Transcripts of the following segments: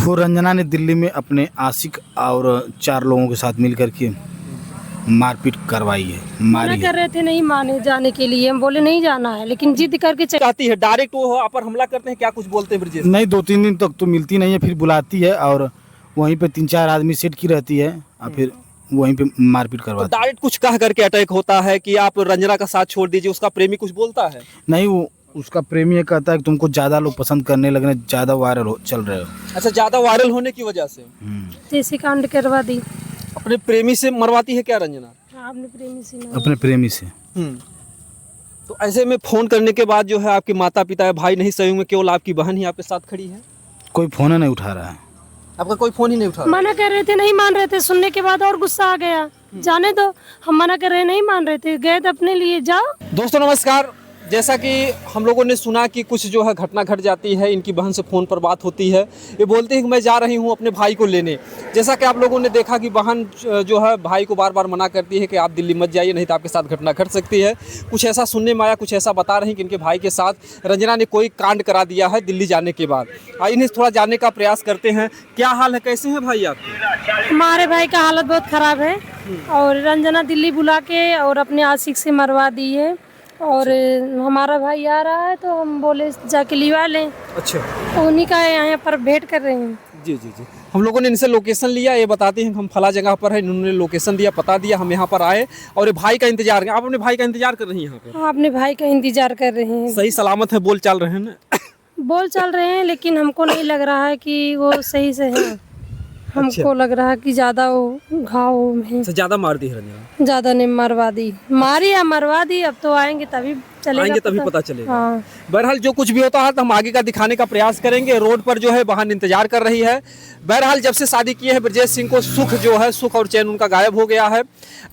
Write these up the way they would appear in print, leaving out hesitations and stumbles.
वो रंजना ने दिल्ली में अपने आशिक और 4 लोगों के साथ मिलकर के मारपीट करवाई है, मना मारी कर है। रहे थे नहीं माने जाने के लिए, हम बोले नहीं जाना है, लेकिन जिद करके चाहती है डायरेक्ट वो आप पर हमला करते हैं, क्या कुछ बोलते हैं ब्रजेश? नहीं, 2-3 दिन तक तो मिलती नहीं है, फिर बुलाती है और वहीं पे 3-4 आदमी सेट की रहती है और फिर वहीं पे मारपीट तो करवाती है। डायरेक्ट कुछ कह करके अटैक होता है कि आप रंजना का साथ छोड़ दीजिए, उसका प्रेमी कुछ बोलता है? नहीं, वो उसका प्रेमी ये कहता है कि तुमको ज़्यादा लोग पसंद करने लगे, ज़्यादा वायरल हो चल रहे हो। अच्छा, ज्यादा वायरल होने की वजह से जैसे कांड करवा दी। अपने प्रेमी से मरवाती है क्या रंजना? आपने प्रेमी से ना अपने प्रेमी से। तो ऐसे में फोन करने के बाद जो है आपके माता पिता भाई नहीं सहयोग में, केवल आपकी बहन ही आपके साथ खड़ी है? कोई फ़ोन नहीं उठा रहा है। आपका कोई फोन ही नहीं उठा रहा? मना कर रहे थे, नहीं मान रहे थे, सुनने के बाद और गुस्सा आ गया। जाने दो, हम मना कर रहे नहीं मान रहे थे, गए तो अपने लिए जाओ। दोस्तों नमस्कार, जैसा कि हम लोगों ने सुना कि कुछ जो है घटना घट जाती है, इनकी बहन से फ़ोन पर बात होती है, ये बोलते हैं कि मैं जा रही हूँ अपने भाई को लेने। जैसा कि आप लोगों ने देखा कि बहन जो है भाई को बार बार मना करती है कि आप दिल्ली मत जाइए, नहीं तो आपके साथ घटना घट सकती है। कुछ ऐसा सुनने में आया, कुछ ऐसा बता रहे हैं कि इनके भाई के साथ रंजना ने कोई कांड करा दिया है दिल्ली जाने के बाद। इन्हें थोड़ा जानने का प्रयास करते हैं, क्या हाल है, कैसे हैं भाई आपके? हमारे भाई का हालत बहुत ख़राब है और रंजना दिल्ली बुला के और अपने आशिक से मरवा दी है और हमारा भाई आ रहा है तो हम बोले जाके लिवा लें। अच्छा, उन्हीं का यहाँ पर भेंट कर रहे हैं। जी जी जी, हम लोगों ने इनसे लोकेशन लिया, ये बताते हैं कि हम फला जगह पर है, इन्होंने लोकेशन दिया, पता दिया, हम यहाँ पर आए और ये भाई का इंतजार। आप अपने भाई का इंतजार कर रही हैं यहाँ पर? हाँ, अपने भाई का इंतजार कर रहे हैं। सही सलामत है, बोल चाल रहे हैं ना? बोल चल रहे हैं, लेकिन हमको नहीं लग रहा है कि वो सही से है। हमको लग रहा है कि ज़्यादा वो घाव है, ज़्यादा मार दी है रंजना? ज़्यादा ने मरवा दी, मारी या मरवा दी। अब तो आएंगे तभी चलेगा, आएंगे तभी पता चलेगा। हाँ। बहरहाल जो कुछ भी होता है तो हम आगे का दिखाने का प्रयास करेंगे। रोड पर जो है बहन इंतजार कर रही है। बहरहाल जब से शादी की है ब्रजेश सिंह को सुख जो है, सुख और चैन उनका गायब हो गया है।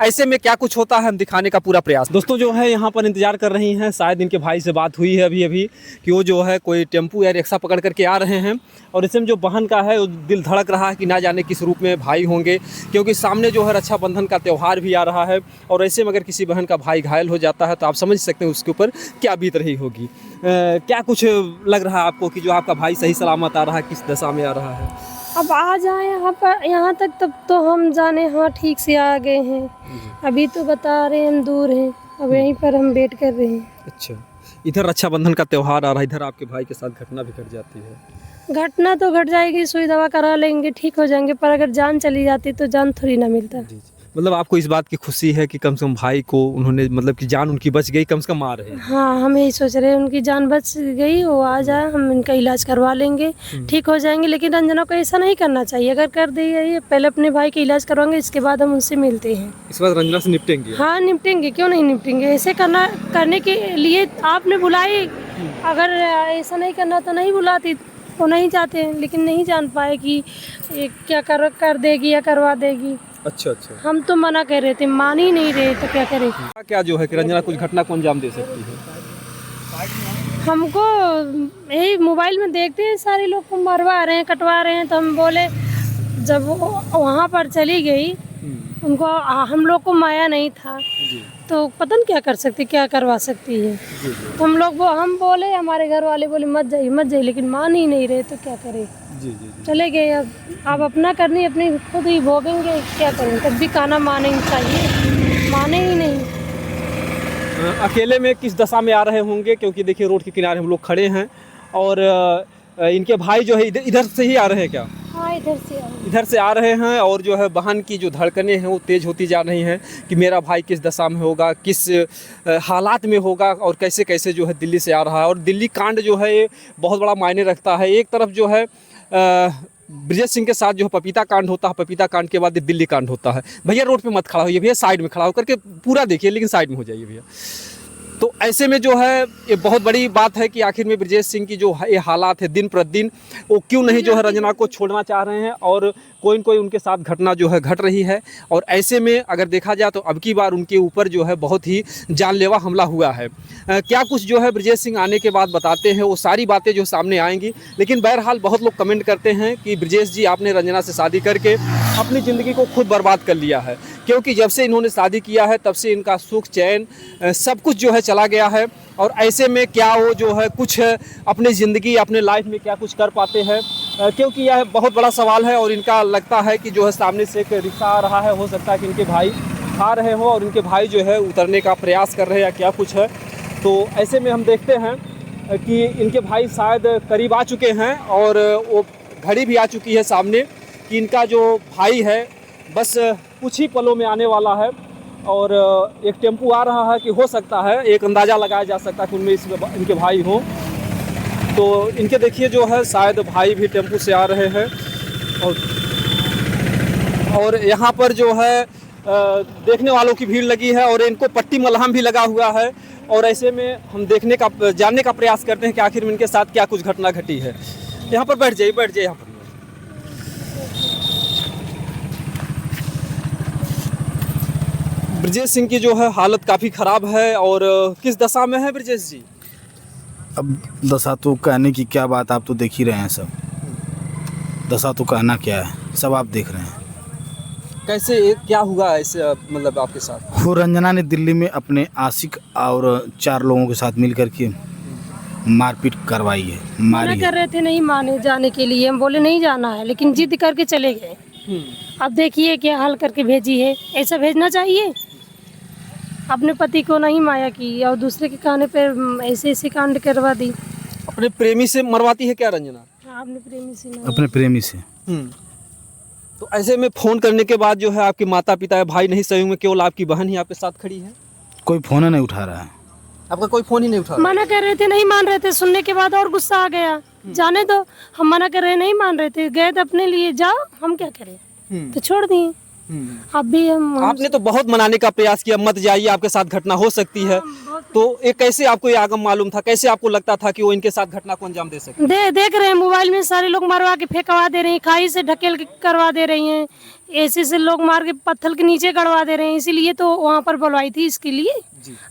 ऐसे में क्या कुछ होता है हम दिखाने का पूरा प्रयास। दोस्तों जो है यहाँ पर इंतजार कर रही हैं, शायद इनके भाई से बात हुई है अभी अभी कि वो जो है कोई टेम्पू या रिक्शा पकड़ करके आ रहे हैं और इसमें जो बहन का है वो दिल धड़क रहा है कि ना जाने किस रूप में भाई होंगे, क्योंकि सामने जो है रक्षाबंधन का त्यौहार भी आ रहा है और ऐसे में अगर किसी बहन का भाई घायल हो जाता है तो आप समझ सकते हैं उसके ऊपर क्या बीत रही होगी। क्या कुछ लग रहा है आपको कि जो आपका भाई सही सलामत आ रहा है, किस दशा में आ रहा है? अब आ जाए यहाँ पर, यहाँ तक तब तो हम जाने हाँ ठीक से आ गए हैं। अभी तो बता रहे हैं हम दूर हैं, अब यहीं पर हम वेट कर रहे हैं। अच्छा, इधर रक्षाबंधन का त्यौहार आ रहा है, इधर आपके भाई के साथ घटना भी घट जाती है। घटना तो घट जाएगी, सुई दवा करा लेंगे, ठीक हो जाएंगे, पर अगर जान चली जाती तो जान थोड़ी ना मिलता। जी जी, मतलब आपको इस बात की खुशी है कि कम से कम भाई को उन्होंने, मतलब कि जान उनकी बच गई, कम से कम आ रहे हैं। हाँ, हम यही सोच रहे हैं उनकी जान बच गई, वो आ जाए, हम इनका इलाज करवा लेंगे, ठीक हो जाएंगे। लेकिन रंजना को ऐसा नहीं करना चाहिए, अगर कर दी है पहले अपने भाई का इलाज करवाएंगे, इसके बाद हम उनसे मिलते हैं। इस बार रंजना से निपटेंगे? हाँ निपटेंगे, क्यों नहीं निपटेंगे। ऐसे करने के लिए आपने बुलाई, अगर ऐसा नहीं करना तो नहीं बुलाती, वो नहीं चाहते हैं, लेकिन नहीं जान पाए कि ये क्या कर देगी या करवा देगी। अच्छा अच्छा, हम तो मना कर रहे थे, मान ही नहीं रहे, तो क्या करें। क्या जो है कि रंजना कुछ घटना को अंजाम दे सकती है? हमको यही मोबाइल में देखते हैं सारे लोग को मरवा रहे हैं, कटवा रहे हैं, तो हम बोले जब वो वहाँ पर चली गई, उनको हम लोग को माया नहीं था तो पता नहीं क्या कर सकती, क्या करवा सकती है। तो हम बोले, हमारे घर वाले बोले मत जाइए, लेकिन मान ही नहीं रहे, तो क्या करें। जी जी, चले गए। अब अपना करनी अपनी खुद ही भोगेंगे, क्या करें। तब भी कहना माने चाहिए, माने ही नहीं। अकेले में किस दशा में आ रहे होंगे, क्योंकि देखिए रोड के किनारे हम लोग खड़े हैं और इनके भाई जो है इधर से ही आ रहे हैं क्या? हाँ, इधर से आ रहे हैं और जो है बहन की जो धड़कनें हैं वो तेज़ होती जा रही हैं कि मेरा भाई किस दशा में होगा, किस हालात में होगा और कैसे कैसे जो है दिल्ली से आ रहा है। और दिल्ली कांड जो है ये बहुत बड़ा मायने रखता है। एक तरफ जो है ब्रजेश सिंह के साथ जो है पपीता कांड होता है, पपीता कांड के बाद दिल्ली कांड होता है। भैया रोड पे मत खड़ा होइए भैया, साइड में खड़ा होकर के पूरा देखिए, लेकिन साइड में हो जाइए भैया। तो ऐसे में जो है ये बहुत बड़ी बात है कि आखिर में ब्रजेश सिंह की जो ये हालात है दिन प्रतिदिन, वो क्यों नहीं जो है रंजना को छोड़ना चाह रहे हैं और कोई न कोई उनके साथ घटना जो है घट रही है। और ऐसे में अगर देखा जाए तो अब की बार उनके ऊपर जो है बहुत ही जानलेवा हमला हुआ है। क्या कुछ जो है ब्रजेश सिंह आने के बाद बताते हैं, वो सारी बातें जो सामने आएंगी। लेकिन बहरहाल बहुत लोग कमेंट करते हैं कि ब्रजेश जी आपने रंजना से शादी करके अपनी ज़िंदगी को खुद बर्बाद कर लिया है, क्योंकि जब से इन्होंने शादी किया है तब से इनका सुख चैन सब कुछ जो है चला गया है। और ऐसे में क्या वो जो है कुछ अपनी ज़िंदगी अपने लाइफ में क्या कुछ कर पाते हैं, क्योंकि यह बहुत बड़ा सवाल है और इनका लगता है कि जो है सामने से एक रिक्शा आ रहा है, हो सकता है कि इनके भाई आ रहे हो और इनके भाई जो है उतरने का प्रयास कर रहे हैं या क्या कुछ है। तो ऐसे में हम देखते हैं कि इनके भाई शायद करीब आ चुके हैं और वो घड़ी भी आ चुकी है सामने कि इनका जो भाई है बस कुछ ही पलों में आने वाला है। और एक टेम्पू आ रहा है कि हो सकता है, एक अंदाज़ा लगाया जा सकता है कि उनमें इनके भाई हों। तो इनके देखिए जो है शायद भाई भी टेम्पू से आ रहे हैं और यहाँ पर जो है देखने वालों की भीड़ लगी है और इनको पट्टी मलहम भी लगा हुआ है। और ऐसे में हम जानने का प्रयास करते हैं कि आखिर में इनके साथ क्या कुछ घटना घटी है। यहाँ पर बैठ जाइए यहाँ पर। ब्रजेश सिंह की जो है हालत काफ़ी ख़राब है और किस दशा में है ब्रजेश जी? अब दशा तो कहने की क्या बात, आप तो देख ही रहे हैं सब। दशा तो कहना क्या है, सब आप देख रहे हैं। कैसे क्या हुआ ऐसे मतलब आपके साथ? वो रंजना ने दिल्ली में अपने आशिक और 4 लोगों के साथ मिलकर के मारपीट करवाई है, मना कर रहे थे नहीं माने जाने के लिए, हम बोले नहीं जाना है लेकिन जिद करके चले गए। अब देखिए क्या हाल करके भेजी है, ऐसा भेजना चाहिए? अपने पति को नहीं माया की और दूसरे के कहने पर ऐसे कांड करवा दी। अपने प्रेमी से मरवाती है क्या रंजना? हाँ, अपने प्रेमी से। अपने प्रेमी से। तो ऐसे में फ़ोन करने के बाद जो है आपके माता पिता या भाई नहीं सहयोग में, केवल आपकी बहन ही आपके साथ खड़ी है? कोई फ़ोन नहीं उठा रहा है। आपका कोई फ़ोन ही नहीं उठा रहा? मना कर रहे थे नहीं मान रहे थे, सुनने के बाद और गुस्सा आ गया। जाने दो, हम मना कर रहे नहीं मान रहे थे, गए तो अपने लिए, जाओ हम क्या करें, तो छोड़ दिए। अब भी आपने तो बहुत मनाने का प्रयास किया, मत जाइए आपके साथ घटना हो सकती है। तो ये कैसे आपको ये आगम मालूम था, कैसे आपको लगता था कि वो इनके साथ घटना को अंजाम दे सकते? देख रहे हैं मोबाइल में सारे लोग मरवा के फेंकवा दे रहे हैं, खाई से ढकेल के करवा दे रही हैं, ऐसे से लोग मार के पत्थर के नीचे गड़वा दे रहे हैं। इसीलिए तो वहाँ पर बुलवाई थी इसके लिए।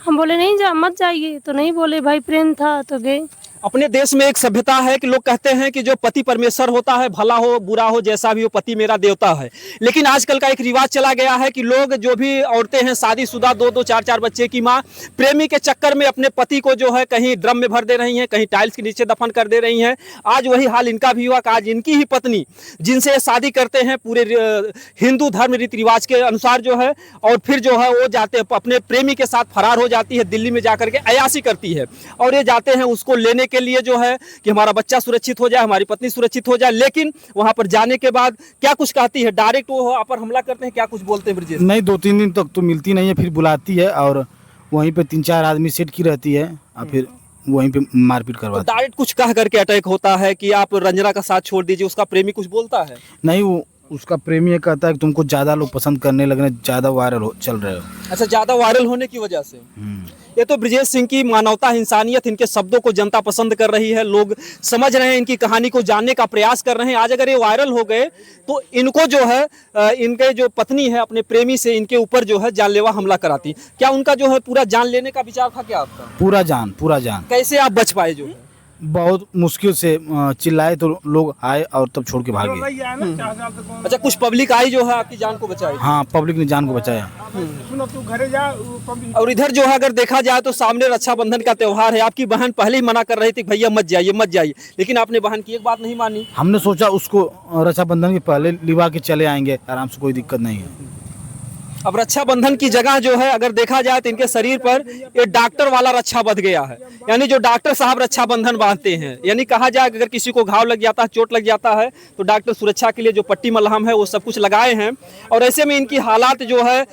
हम बोले नहीं मत जाइए, तो नहीं बोले, भाई प्रेम था तो गए। अपने देश में एक सभ्यता है कि लोग कहते हैं कि जो पति परमेश्वर होता है, भला हो बुरा हो जैसा भी हो, पति मेरा देवता है। लेकिन आजकल का एक रिवाज चला गया है कि लोग जो भी औरतें हैं शादीशुदा 2-2 4-4 बच्चे की माँ, प्रेमी के चक्कर में अपने पति को जो है कहीं ड्रम में भर दे रही हैं, कहीं टाइल्स के नीचे दफन कर दे रही हैं। आज वही हाल इनका भी हुआ कि आज इनकी ही पत्नी जिनसे शादी करते हैं पूरे हिंदू धर्म रीति रिवाज के अनुसार जो है, और फिर जो है वो जाते अपने प्रेमी के साथ फरार हो जाती है, दिल्ली में जाकर के अयाशी करती है और ये जाते हैं उसको लेने के लिए जो है कि हमारा बच्चा सुरक्षित हो जाए, हमारी पत्नी सुरक्षित हो जाए। लेकिन वहां पर जाने के बाद क्या कुछ कहती है, डायरेक्ट वो आप पर हमला करते हैं, क्या कुछ बोलते हैं ब्रजेश? नहीं, 2-3 दिन तक तो मिलती नहीं है, फिर बुलाती है और वहीं पे 3-4 आदमी सेट की रहती है और फिर वहीं पे मारपीट करवाती है। डायरेक्ट कुछ कह करके अटैक होता है कि आप रंजना का साथ छोड़ दीजिए, उसका प्रेमी कुछ बोलता है? नहीं, वो उसका प्रेमी ये कहता है कि तुमको ज़्यादा लोग पसंद करने लगे, ज़्यादा वायरल चल रहे हो। अच्छा, ज़्यादा वायरल होने की वजह से। ये तो ब्रजेश सिंह की मानवता, इंसानियत, इनके शब्दों को जनता पसंद कर रही है, लोग समझ रहे हैं, इनकी कहानी को जानने का प्रयास कर रहे हैं। आज अगर ये वायरल हो गए तो इनको जो है इनके जो पत्नी है अपने प्रेमी से इनके ऊपर जो है जानलेवा हमला कराती। क्या उनका जो है पूरा जान लेने का विचार था क्या आपका? पूरा जान। कैसे आप बच पाए? जो है बहुत मुश्किल से चिल्लाए तो लोग आए और तब छोड़ के भागे। अच्छा, कुछ पब्लिक आई जो है आपकी जान को बचाई? हाँ, पब्लिक ने जान को बचाया। और इधर जो है अगर देखा जाए तो सामने रक्षाबंधन का त्योहार है, आपकी बहन पहले ही मना कर रही थी भैया मत जाइए, लेकिन आपने बहन की एक बात नहीं मानी। हमने सोचा उसको रक्षाबंधन के पहले लिवा के चले आएंगे, आराम से, कोई दिक्कत नहीं है। अब रक्षाबंधन की जगह जो है अगर देखा जाए तो इनके शरीर पर ये डॉक्टर वाला रक्षा बंध गया है, यानी जो डॉक्टर साहब रक्षाबंधन बांधते हैं। यानी कहा जाए अगर किसी को घाव लग जाता है, चोट लग जाता है तो डॉक्टर सुरक्षा के लिए जो पट्टी मलहम है वो सब कुछ लगाए हैं। और ऐसे में इनकी हालात जो है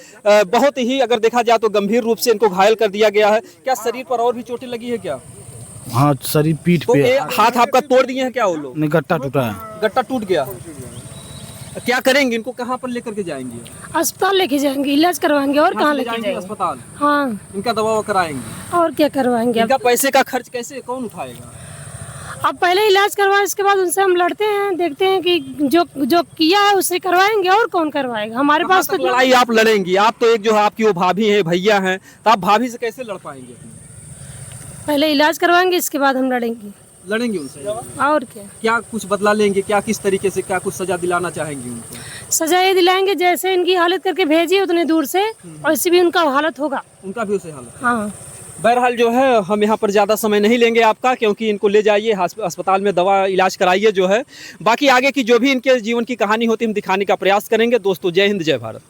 बहुत ही अगर देखा जाए तो गंभीर रूप से इनको घायल कर दिया गया है। क्या शरीर पर और भी चोटें लगी है क्या? हाँ, शरीर पीठ तो पे। हाथ आपका तोड़ दिए हैं क्या वो लोग? नहीं, गट्टा टूटा है। गट्टा टूट गया। क्या करेंगे, इनको कहाँ पर लेकर के जाएंगे? अस्पताल लेके जाएंगे, इलाज करवाएंगे। और कहाँ लेके जाएंगे? अस्पताल। हाँ, इनका दवा कराएंगे। और क्या करवाएंगे? इनका पैसे का खर्च कैसे कौन उठाएगा? अब पहले इलाज करवाएं, इसके बाद उनसे हम लड़ते हैं, देखते हैं कि जो किया है उससे करवाएंगे, और कौन करवाएगा? हमारे पास तो लड़ाई आप लड़ेंगी? आप तो एक जो है आपकी वो भाभी है, भैया हैं, तो आप भाभी से कैसे लड़ पाएंगे? पहले इलाज करवाएंगे, इसके बाद हम लड़ेंगे उनसे। और क्या कुछ बदला लेंगे क्या? किस तरीके से क्या कुछ सजा दिलाना चाहेंगे उनको? सजा ये दिलाएंगे जैसे इनकी हालत करके भेजिए उतने दूर से, वैसे भी उनका हालत होगा। उनका भी उसे हालत? हाँ। बहरहाल जो है हम यहाँ पर ज़्यादा समय नहीं लेंगे आपका, क्योंकि इनको ले जाइए अस्पताल में, दवा इलाज कराइए जो है। बाकी आगे की जो भी इनके जीवन की कहानी होती है हम दिखाने का प्रयास करेंगे। दोस्तों जय हिंद, जय भारत।